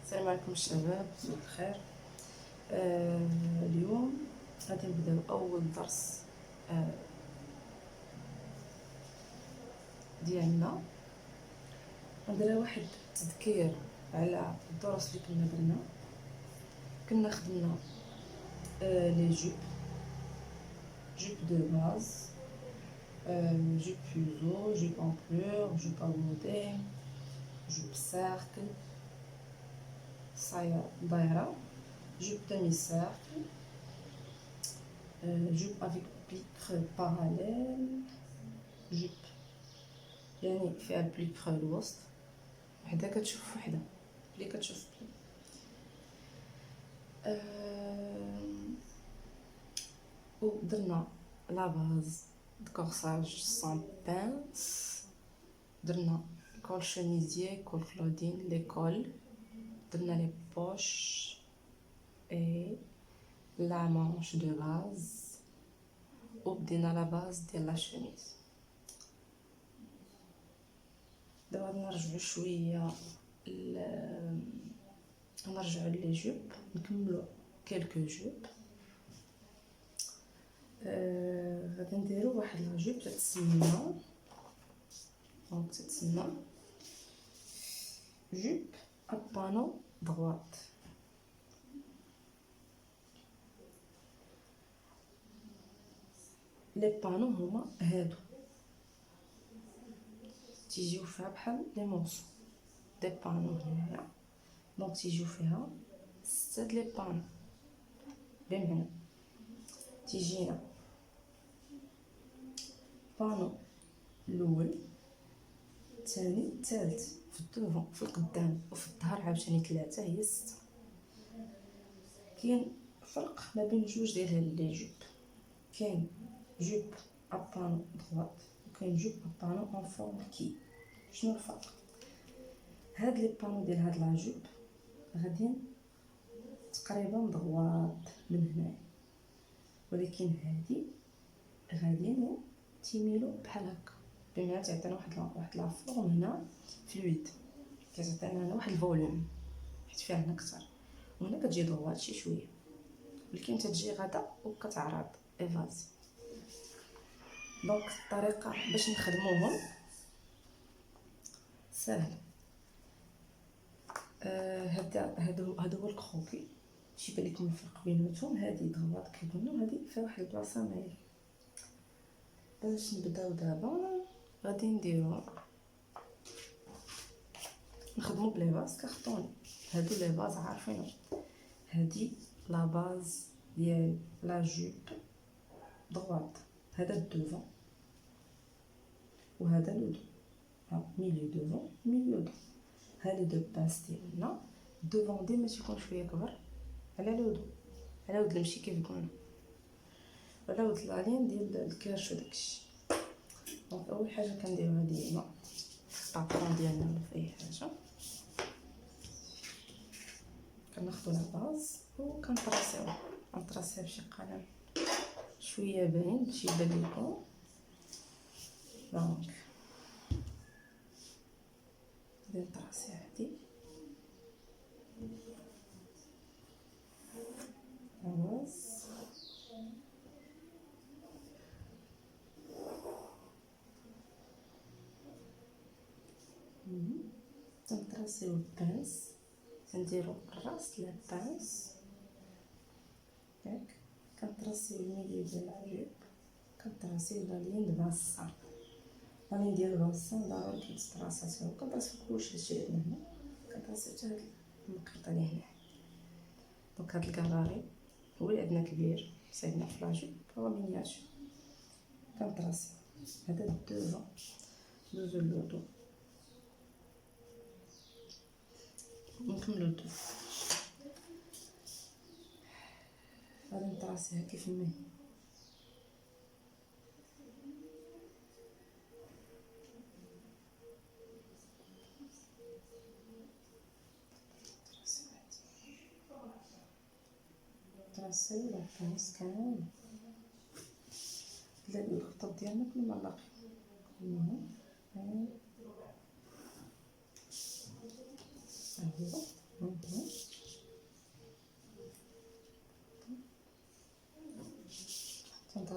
السلام عليكم الشباب، مساء الخير. اليوم غادي نبداو اول درس ديالنا. غندير واحد تذكير على الدروس اللي كنا درنا. كنا خدمنا لي جوب دو باز، جوب فيزو، جوب امبلور، جوب اغودي، جوب سيركل، صايا دايره، جوب دemi cercle, jupe avec plique parallèle، jupe يعني فيها البليك الوسط، وحده كتشوف وحده بلي كتشوف بلي. ودرنا لا باز د كورساج سان بانس، درنا كول شميزيي، كول كلودين، لي كول، درنا لي بوش et la manche de base، وبدينا لا باز ديال لا شميز. دابا غادي نرجعو شويه نرجعو لي جوب، نكملو كلكو جوب. غادي نديرو واحد لا جوب تتسمى جوب ابانو droite. لي بانو هما هادو تيجيو فيها بحال لي مونسو دي بانو هنايا، دونك تيجيو فيها 6 لي بانو. بمعنى تيجينا بانو الاول، الثاني، الثالث في الدوفون في القدام، وفي الظهر عاوتاني 3 هي 6. كاين فرق ما بين جوج ديال هاد لي جوب، كاين جوب ابانو droite وكاين جوب ابانو اون فورم كي. شنو الفرق؟ هاد لي بانو ديال هاد لا جوب غاديين تقريبا droite من هنايا، ولكن هادي غاديين تيميلو بحال هكا، بما تعطينا واحد لا فورم هنا فلويد، كتعطينا هنا واحد الفوليوم حيت فيها هنا كثر، وهنا كتجي droite شي شويه، ولكن تتجي غدا وكتعرض ايفازي. دونك الطريقه باش نخدموهم سهل. هادو هو الكروكي، شي بان لكم الفرق بيناتهم. هادي دغوات كيقولوا، هادي فيها واحد البلاصه مايله. باش نبداو دابا غادي نديرو نخدمو بلي باز كارطوني. هادو لي باز عارفينهم، هادي لا باز ديال لا جوب دغوات، هذا الدوفون وهذا لو دو، ميليو دوفون ميليو دو. هادو دو باس ديالنا الدوفون ديما تيكون شويه كبر على لو دو، على ود المشي كيف قلنا، على ود لالين ديال الكرش وداكشي. دونك اول حاجه كنديروها ديما الطابون ديالنا ولا في اي حاجه، كناخدو لا باز وكنطراسيوه بشي قلم شويه باين باش يبان لكم. دونك غادي نطراسي هادي باز، كنطراسيو البانس، كنديرو الراس لا بانس ياك، كنطراسيو الميليو ديال العجيب، كنطراسيو لا لين د باسان. لا لين ديال باسان ضروري كيتطراسا، كنطراسيو كلشي جاي من هنا، كنطراسيو حتى هاد المقيطه اللي هنا. دونك هاد الكراري هو اللي عندنا كبير صايبنا في لاجوب هو مينياتور، كنطراسيو هذا الدوفون ندوزو للوطو نكملو الدو. غادي نطراسيها كيف ما هي، نطراسيو لا بانس كامل. الخطوط ديالنا كلهم ملاقين هنا هاهو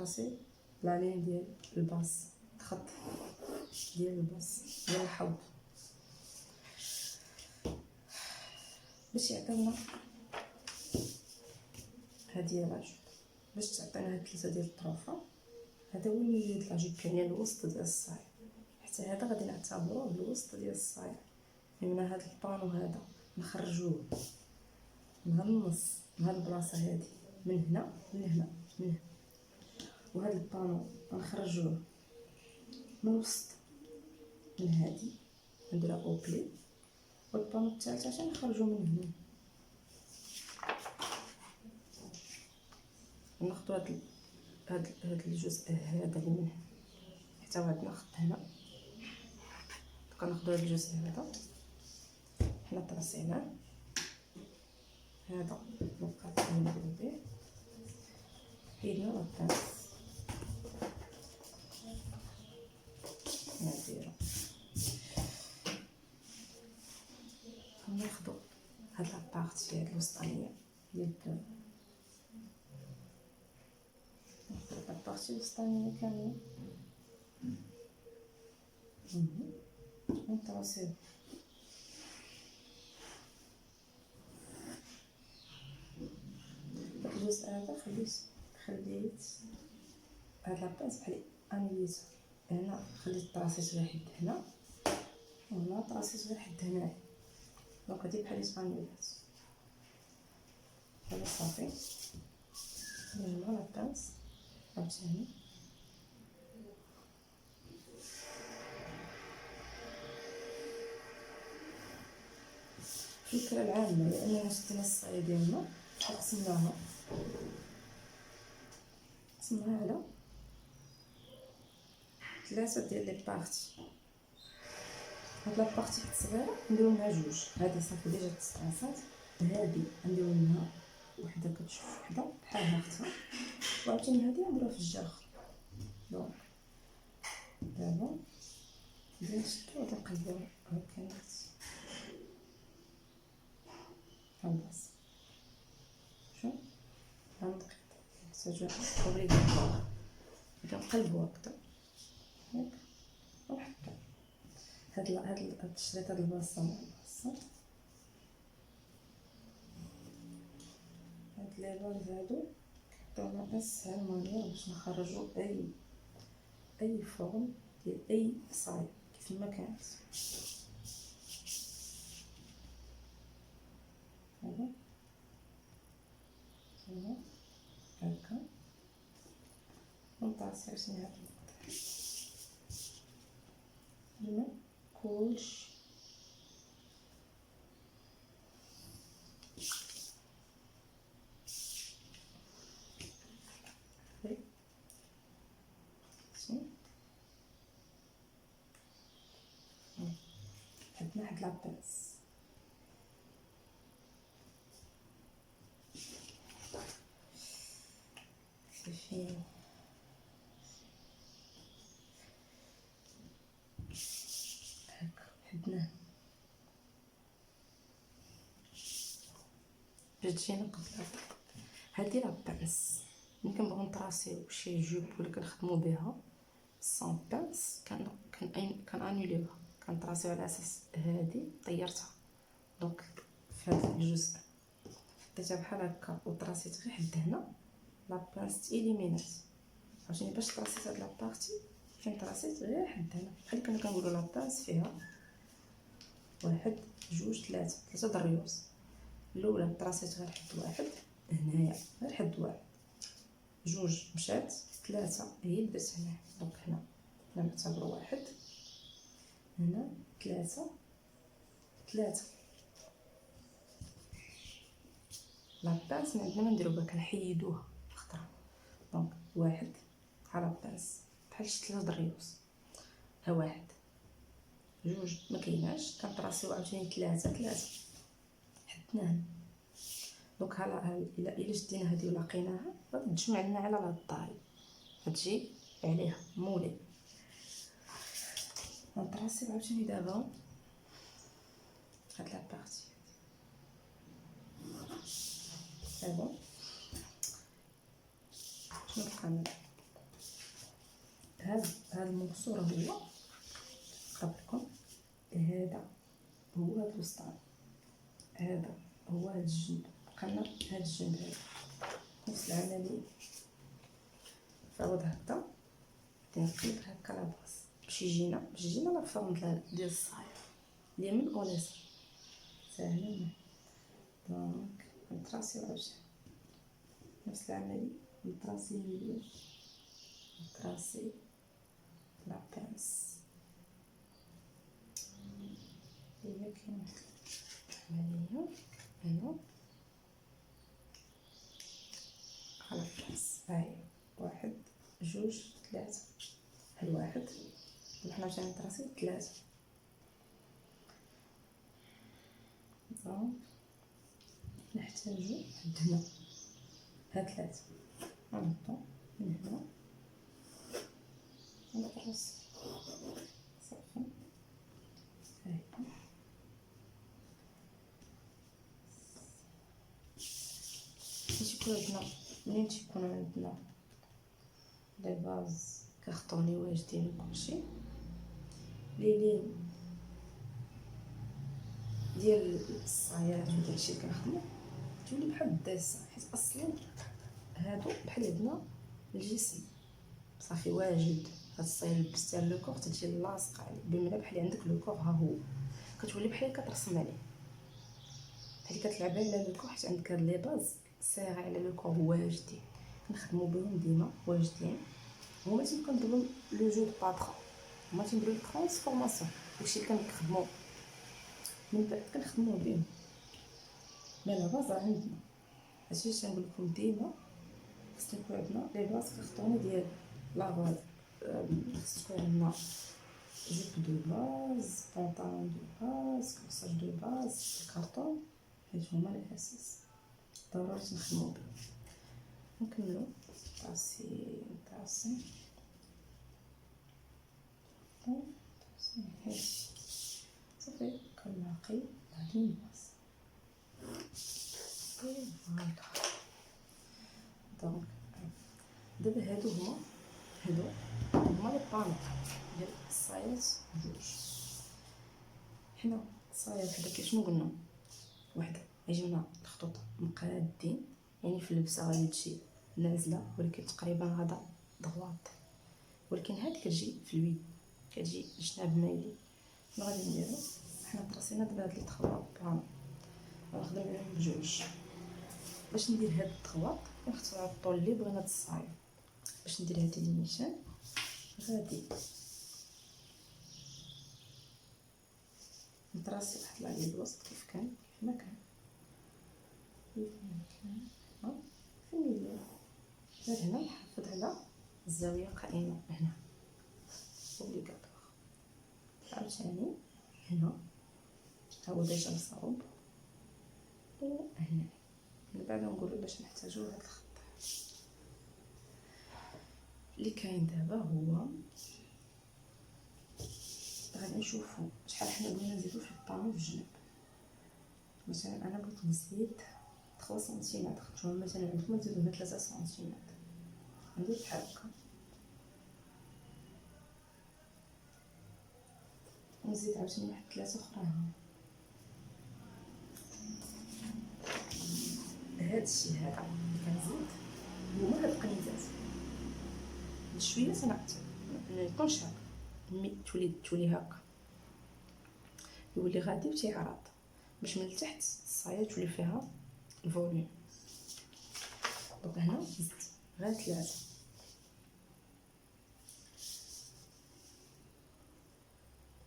نطراسي لا لين ديال الباص، الخط ديال الباص ديال الحوض باش يعطينا هادي لاجوب، باش تعطينا هاد 3 ديال الطروفه. هذا هو الميليو ديال لاجوب، يعني الوسط ديال الصاير، حتى هذا غادي نعتبروه الوسط ديال الصاير. من هاد البانو هذا نخرجوه من النص، من هاد البلاصه هادي، من هنا لهنا، من هنا. وهاد البانو غنخرجوه من الوسط، من هادي نديرها اوبلي. والبانو الثالث عشان نخرجوه من هنا، ناخدو هاد الجزء هذا اللي من هنا حتى عندنا خط هنا. كناخدو هاد الجزء هذا حنا طراسيناه، هذا نبقى نديرو به، حيدنا لاباس نديرو. ناخدو هاد لابارتي هاد الوسطانيه ديال الكم، ناخدو لابارتي الوسطانيه كامله ونطراسيو. هاد الجزء هذا خليت هاد لاباس بحال انيزو هنا، خليت طراسيت غير حد هنا، وهنا طراسيت غير حد هنايا. دونك هادي بحال اسبانيولات. هذا صافي، نجمعو لاباس عاوتاني. الفكرة العامة هي أننا شدينا الصاية ديالنا وقسمناها على 3 ديال لي بارتي. هاد لابارتي الصغيرة نديرو منها 2، هادي صافي ديجا تستعصات، هادي نديرو منها وحدة كتشوف وحدة بحالها اختها، وعاوتاني هادي نديروها في الجهة الاخرى. دونك دابا غادي نشدو غادي نقلبو هاكا خلاص. شوف غنقيد نحتاجو اوبليغاتوار، غادي نقلبو هكدا ياك، ونحطو هاد الشريط، هاد البلاصة مع البلاصة. هاد لي فالف هادو كيعطيونا اسهل مانيير باش نخرجو اي فورم ديال اي صاير كيف ما كانت. هذا هكا ونطاسي عشان هاد المقطع هنا كلشي. عندنا واحد لاباس صافي، هاكا حدناه باش تجينا قبله. هادي لاباس ملي كنبغيو نطراسيو شي جوب ولا كنخدمو بها سون بانس كنانوليوها، كنطراسيو على اساس هادي طيرتها. دونك في هاد الجزء حطيتها بحال هكا وطراسيت غير حد هنا، لاباس تيليمينات. عاوتاني باش طراسيت هاد لابارتي فين طراسيت غير حد هنا، بحال كنا كنقولو لاباس فيها 1 2 3 دريوز. الاولى طراسيت غير حد واحد هنايا، غير حد واحد، 2 مشات، 3 هي بدات هنا. دونك هنا نعتبرو 1 هنا، 3 لاباس من عندنا ما نديرو بها، كنحيدوها الخطره. دونك 1 بحال لاباس بحال شي 3 دريوز، ها 1 2 مكايناش، كنطراسيو عاوتاني 3 حدنا هنا. دونك الا شدينا هادي ولقيناها غادي تجمع لنا على هاد الطاي، غتجي عليها مولي. غنطراسيو عاوتاني دابا هاد لابارتي هادي. بون شنو بقى لنا؟ هاد المورسو راه هو قرب لكم. هذا هو هاد الوسطاني، هذا هو هاد الجنب، بقينا هاد الجنب هذا نفس العمليه. فهاد هكا تنقلب هكا لاباس باش يجينا لا فورم ديال الصاير اليمين او اليسار ساهله. دونك نتراسيو عاوتاني نفس العمليه، نتراسي الميليو، نتراسي لا بانس. هي كاينه عمليه هنا على الراس. هاي واحد جوج ثلاثة، هاد واحد وحنا عاوتاني نتراسيو ثلاثة. دونك نحتاجو عند هنا هاد ثلاثة، غنحطو من هنا ونتراسي صافي. هاي منين تيكون عندنا لي باز كارطوني واجدين وكلشي، لي لين ديال الصايات وداكشي كنخدمو تولي بحال الديسان، حيت اصلا هادو بحال عندنا الجسم صافي واجد. هاد الصايه لبستي على لو كور تجي لاصقه عليه، بمعنى بحال عندك لو كور ها هو، كتولي بحال كترسم عليه، بحال كتلعب على لو كور، حيت عندك هاد لي باز صايغه على لو كور واجدين كنخدمو بهم ديما واجدين. هما تيبقاو كنديرو لو جو دو باترون، هما تينديرو الترانسفورماسيون، داكشي اللي كنخدمو من بعد كنخدمو بهم. لا لا باز راه عندنا، هادشي تنقول لكم ديما خصنا يكون عندنا لي باز كارطوني ديال لا باز. خص تكون عندنا جوب دو باز، بونطالون دو باز، كورساج دو باز، الكارطون، حيت هما الاساس ضروري نخدمو بهم. نكملو طاسي صافي كنلاقي هاد الباز. دونك دابا هادو هما لي بانط ديال الصايات جوج. حنا الصايه وحده كيفاش قلنا، وحده يجينا الخطوط مقادين، يعني في اللبسه غادي تجي نازله ولكن تقريبا غادا ضغواط، ولكن هاد كتجي في الويد كتجي الجناب مايلين. شنو غادي نديرو؟ حنا طراسينا دابا هاد لي تخوا بان غنخدم عليهم بجوج. باش ندير هاد التخواط كنختار على الطول اللي بغينا هاد الصايه. باش ندير هاد النيشان غادي نتراسي واحد لاغي الوسط كيف ما كان ها في الميليو. غير هنا نحافظ على الزاويه قائمه هنا اوبليغاتوار. عاوتاني هنا ها هو ديجا مصاوب، وهنا من بعد نقولوا باش نحتاجو هاد الخط اللي كاين دابا. هو غادي نشوفو شحال حنا بغينا نزيدو في البانو في الجنب. مثلا انا بغيت نزيد 3 سنتيمتر، نتوما مثلا عندكم تزيدو هنا 3 سنتيمتر، ندير بحال هكا ونزيد عاوتاني واحد 3 اخرى هنا. هادشي هذا اللي كنزيد هما هاد القنيزات بشويه صنعت نكونش هكا تولي هكا، يولي غادي وتيعرض باش من التحت الصايه تولي فيها الفوليوم. دونك هنا زدت غير 3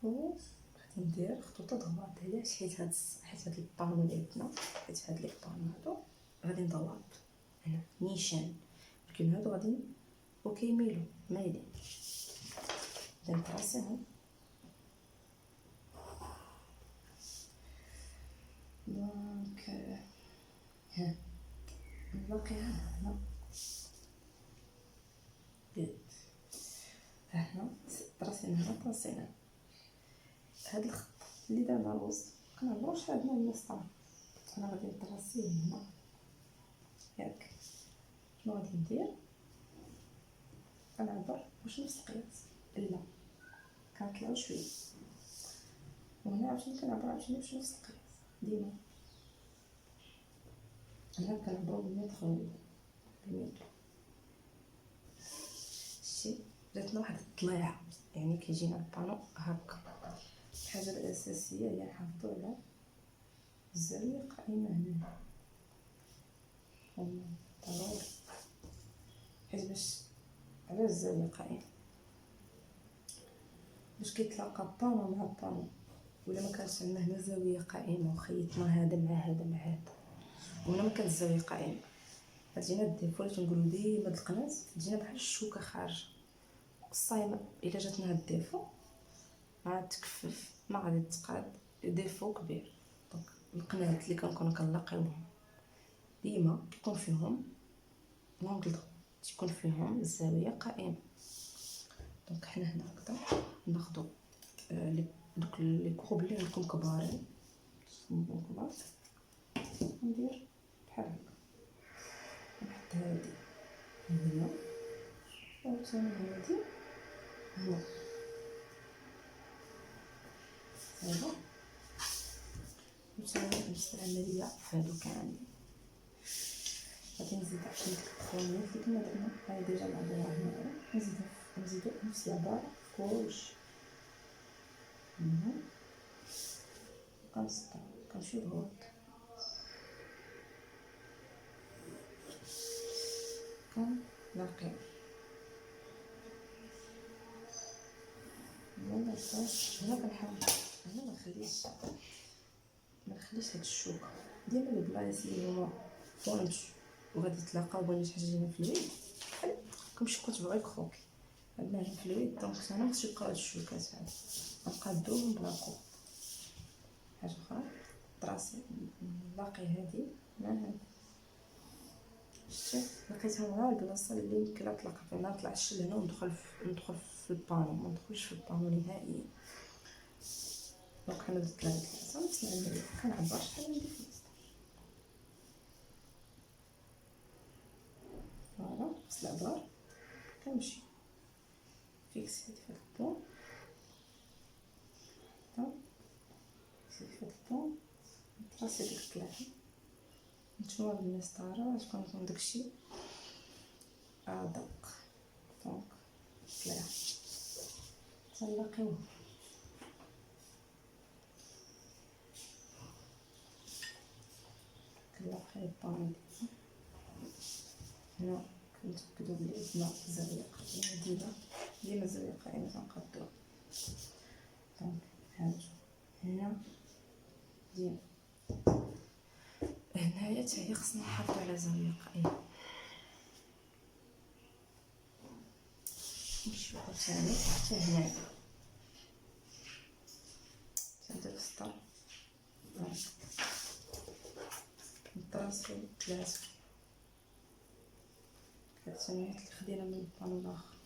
و غادي ندير خطوط ضغط. علاش؟ حيت هاد البانو اللي عندنا، حيت هاد لي بانو هادو غادي نضغط هنا نيشان، ولكن هادو غادي وكيميلو مايلين. غادي نتراسيهم. دونك ها نلاقيها هنا هنا طراسينا هنا طراسينا هاد الخط اللي دابا الوسط كنعبرو شحال عندنا المسطره. انا غادي نطراسيه هنا ياك. شنو غادي ندير؟ كنعبر واش نفس القياس لا كنطلعو شويه، وهنا عاوتاني كنعبر عاوتاني واش نفس القياس ديما. هنا كنعبرو بالمتر بالمتر. شتي جاتنا واحد الطليعه، يعني كيجينا البانو هكا. الحاجه الاساسيه هي نحافظو على الزاويه قائمه هنا، ضروري حيت باش على الزاويه قائمه باش كيتلاقى بانو مع بانو. ولا ما كانش عندنا هنا زاويه قائمه وخيطنا هذا مع هذا مع هذا وهنا ما كانت الزاويه قائمه، غتجينا الديفو اللي تنقولوا ديما د القنات، تجينا بحال الشوكه خارجه. الصايمه الا جاتنا هاد الديفو عاد تكفف ما غادي تقاد، ديفو كبير. دونك القنات اللي كنكونوا كنلاقيوهم ديما كيكون فيهم لونغل تيكون فيهم الزاويه قائمه. دونك حنا هنا هكذا ناخذ دوك لي كروب اللي عندكم كبارين كبار، ندير بحال هكا، نحط هادي هنا وثاني هادي هنا هذا، وثاني نفس العمليه فهادو كاملين. غادي نزيد عشان ديك الخوانيات اللي كنا درنا هاي ديجا العباره هنايا، نزيدو نفس العباره كلشي هنا. كنسطر كنمشيو لهوك كنلاقيو هنا كنحاول هنا ما نخليش هاد الشوكه ديما لي بلايص اللي هما فونج وغادي تلاقاو بين شي حاجه هنا في اليد بحال كنمشي كتبغي كروكي عندنا هنا في اليد. دونك انا ما خصش يبقاو هاد الشوكات هادو، غنبقى ندوهم بلا كو. حاجه اخرى طراسي نلاقي هادي مع هادي، شتي لقيتها مع البلاصه اللي يمكن نطلق فيها، نطلع الشل هنا وندخل في البانو، ما ندخلش في البانو نهائيا. دونك حنا درت ثلاثه نفس العمليه، كنعبر شحال عندي في الوسط. فوالا نفس العبار كنمشي فيكسيت في هاد البون فيكسيت في هاد البون، نطراسي ديك الثلاثه. نتوما بالمسطره تكون داكشي ادق. دونك ثلاثه تنلاقيو كنلاقي البانو هنا. كنتاكدو بلي عندنا زاويه قائمه، ديما زاويه قائمه تنقادوها. دونك هادو هنا ديما هنايا حتى هي خصنا نحافظو على زاويه قائمه. نمشيو عاوتاني حتى هنايا تندير السطر نطراسو ثلاثه الثانيات اللي خدينا من البانو الاخر.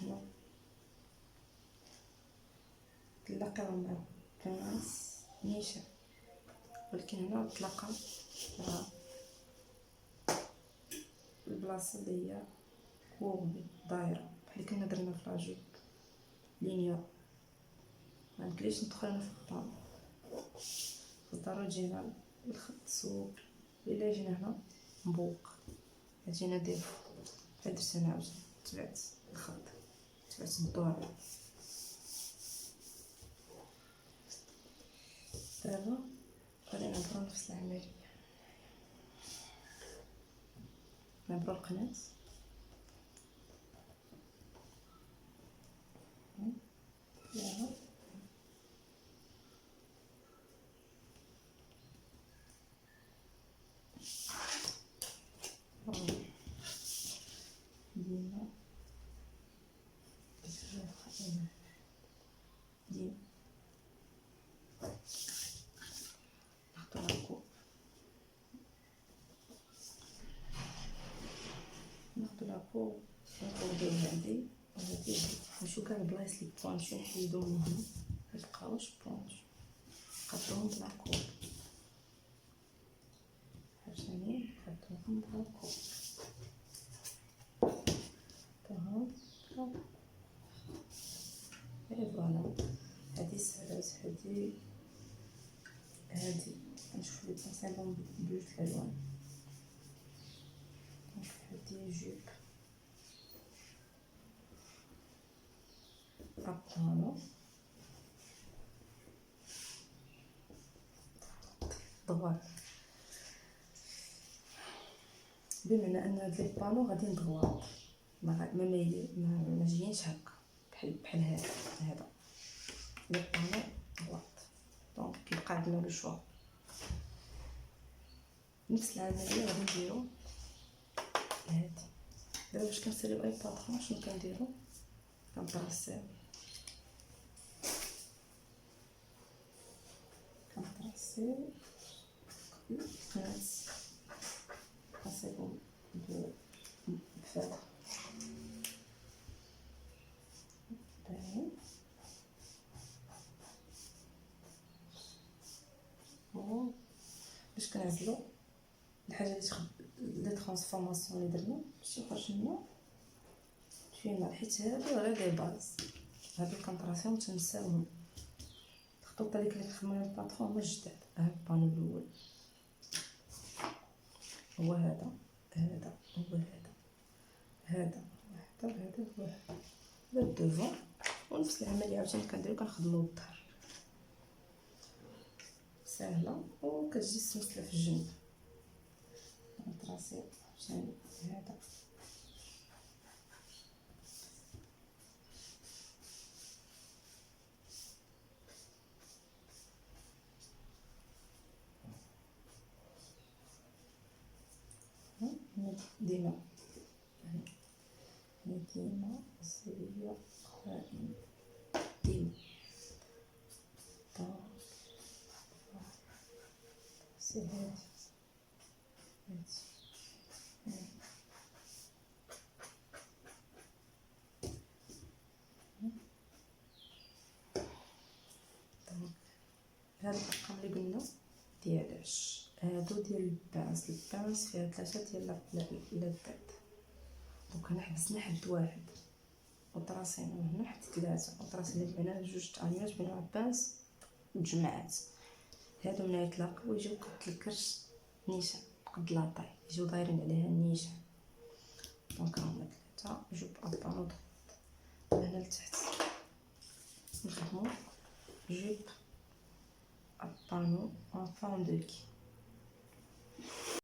هنا تلاقاو مع كناس نيشان، ولكن هنا تلاقى مع البلاصه اللي هي كوربي دايره بحال كنا درنا في لاجوب لينيا. ما نقدرش ندخل انا في البانو، ضروري جينا الخط صوب. الا جينا هنا مبوق جينا ديفو بحال درت انا عاوتاني تبعت الخط تبعت الدور. دابا غادي نعبرو نفس العمليه، نعبرو القنات يلا ديما ديما نحطو لاكو نقودو هادي وهادي نشوفو كاع البلايص لي بوانتو نحيدوهم من هنا ميبقاوش بوانتو نقادوهم بلاكو. عاوتاني نحطوهم بهاكا اي فوالا. هادي سهلات، هادي نشوف لي نصايبهم بجوج الالوان. دونك هادي جوب ابانو دوار، بمعنى ان هاد لي بانو غاديين دوار ما جايينش هكا بحال هذا لي بانو دوار. دونك كيبقى عندنا لو شوا. نفس العمليه غادي نديرو هادي. دابا باش كنساليو اي باترون شنو كنديرو؟ كنطراسيو القناص، كنصيبو بفاتح باين باش كنعزلو الحاجه لي ترانسفورماسيون اللي درنا باش يخرج لنا فينا، حيت هادو غير لي باز. هادو كنطراسيهم تنساوهم. الخطوطه اللي كنخدمو الباترون هما الجداد. ها البانو الاول هو هذا، هذا هو هذا، هذا هو هذا الدوفون. ونفس العمليه عاوتاني كنديرو كنخدمو الظهر، ساهله وكتجي سمسله في الجنب. نطراسي عاوتاني هذا ديما ديما زاوية قائمة ديما. سي هادي هاد الارقام اللي قلنا ديال عش، هادو ديال البانس. البانس فيها 3 ديال اللذات. دونك هنا حبسنا حد واحد وطراسينا هنا حد 3 وطراسينا بينا جوج طاليات بين البانس وتجمعات. هادو ملي يتلاقاو يجيو قد الكرش نيشان، قد لاطاي يجيو دايرين عليها النيشان. دونك هما 3 جوج ابانو ضغط. هنا لتحت نخدمو جوب ابانو en forme de qui.